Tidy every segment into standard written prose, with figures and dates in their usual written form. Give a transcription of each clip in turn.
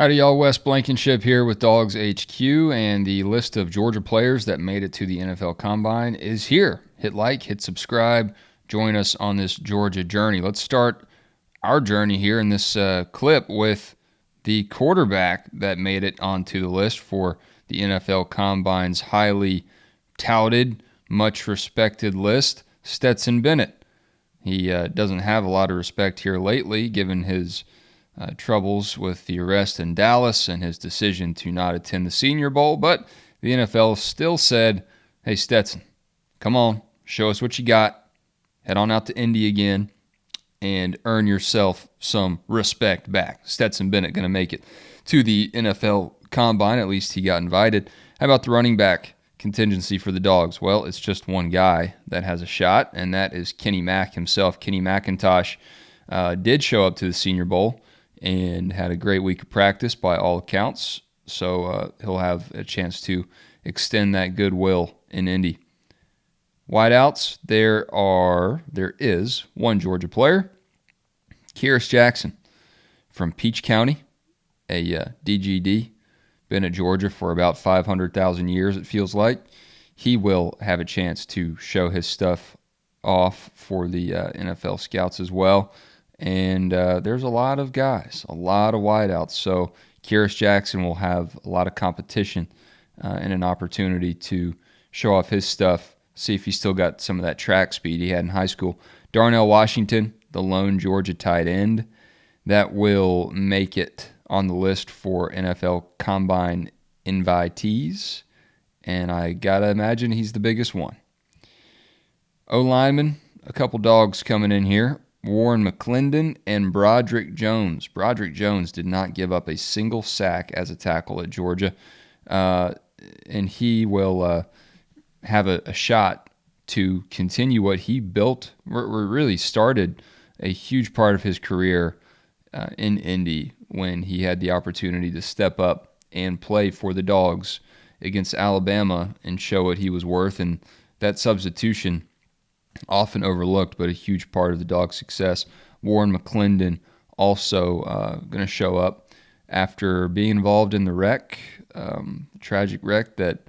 Howdy, y'all. Wes Blankenship here with DawgsHQ, and the list of Georgia players that made it to the NFL Combine is here. Hit like, hit subscribe, join us on this Georgia journey. Let's start our journey here in this clip with the quarterback that made it onto the list for the NFL Combine's highly touted, much respected list, Stetson Bennett. He doesn't have a lot of respect here lately, given his troubles with the arrest in Dallas and his decision to not attend the Senior Bowl, but the NFL still said, hey, Stetson, come on, show us what you got, head on out to Indy again, and earn yourself some respect back. Stetson Bennett going to make it to the NFL Combine. At least he got invited. How about the running back contingency for the Dogs? Well, it's just one guy that has a shot, and that is Kenny Mack himself. Kenny McIntosh did show up to the Senior Bowl and had a great week of practice by all accounts, so he'll have a chance to extend that goodwill in Indy. Wideouts, there is one Georgia player, Kearis Jackson from Peach County, a DGD, been at Georgia for about 500,000 years, it feels like. He will have a chance to show his stuff off for the NFL scouts as well. And there's a lot of guys, a lot of wideouts. So Kearis Jackson will have a lot of competition and an opportunity to show off his stuff, see if he's still got some of that track speed he had in high school. Darnell Washington, the lone Georgia tight end, that will make it on the list for NFL Combine invitees. And I got to imagine he's the biggest one. O-lineman, a couple dogs coming in here. Warren McClendon and Broderick Jones. Broderick Jones did not give up a single sack as a tackle at Georgia, and he will have a shot to continue what he built, really started a huge part of his career in Indy when he had the opportunity to step up and play for the Dogs against Alabama and show what he was worth, and that substitution often overlooked, but a huge part of the Dogs' success. Warren McClendon also going to show up after being involved in the wreck, tragic wreck that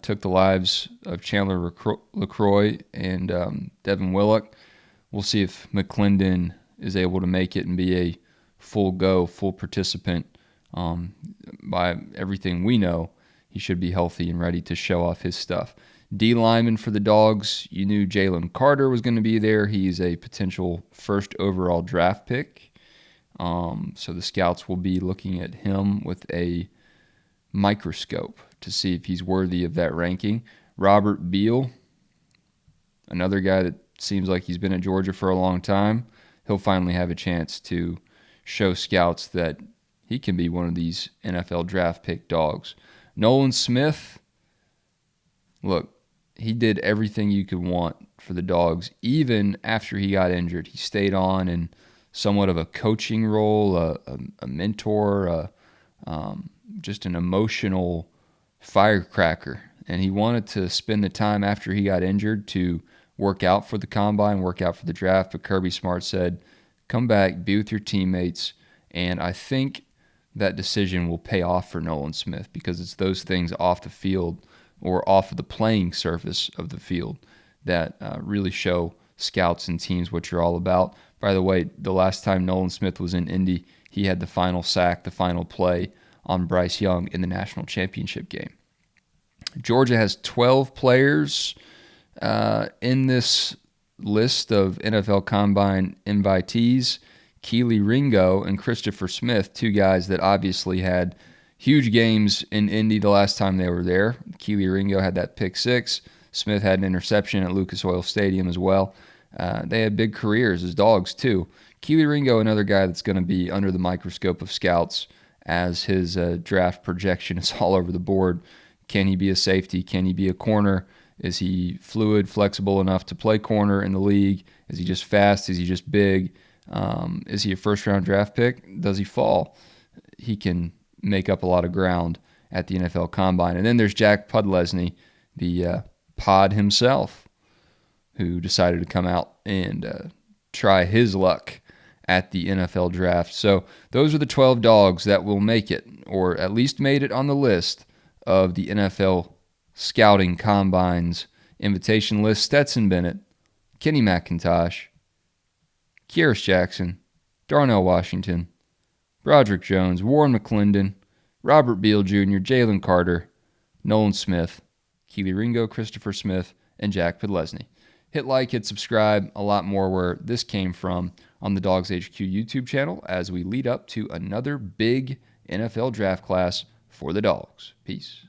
took the lives of Chandler LaCroix and Devin Willock. We'll see if McClendon is able to make it and be a full participant. By everything we know, he should be healthy and ready to show off his stuff. D-lineman for the Dogs, you knew Jalen Carter was going to be there. He's a potential first overall draft pick. So the scouts will be looking at him with a microscope to see if he's worthy of that ranking. Robert Beal, another guy that seems like he's been at Georgia for a long time. He'll finally have a chance to show scouts that he can be one of these NFL draft pick dogs. Nolan Smith, look, he did everything you could want for the Dogs, even after he got injured. He stayed on in somewhat of a coaching role, a mentor, just an emotional firecracker. And he wanted to spend the time after he got injured to work out for the Combine, work out for the draft. But Kirby Smart said, come back, be with your teammates. And I think that decision will pay off for Nolan Smith because it's those things off the field or off of the playing surface of the field that really show scouts and teams what you're all about. By the way, the last time Nolan Smith was in Indy, he had the final sack, the final play on Bryce Young in the national championship game. Georgia has 12 players in this list of NFL Combine invitees. Keely Ringo and Christopher Smith, two guys that obviously had huge games in Indy the last time they were there. Keely Ringo had that pick six. Smith had an interception at Lucas Oil Stadium as well. They had big careers as Dogs, too. Keely Ringo, another guy that's going to be under the microscope of scouts as his draft projection is all over the board. Can he be a safety? Can he be a corner? Is he fluid, flexible enough to play corner in the league? Is he just fast? Is he just big? Is he a first-round draft pick? Does he fall? He can make up a lot of ground at the NFL Combine. And then there's Jack Podlesny, the pod himself, who decided to come out and try his luck at the NFL draft. So those are the 12 dogs that will make it, or at least made it on the list of the NFL Scouting Combine's invitation list. Stetson Bennett, Kenny McIntosh, Kyrus Jackson, Darnell Washington, Broderick Jones, Warren McClendon, Robert Beal Jr., Jalen Carter, Nolan Smith, Keely Ringo, Christopher Smith, and Jack Podlesny. Hit like, hit subscribe, a lot more where this came from on the DawgsHQ YouTube channel as we lead up to another big NFL draft class for the Dogs. Peace.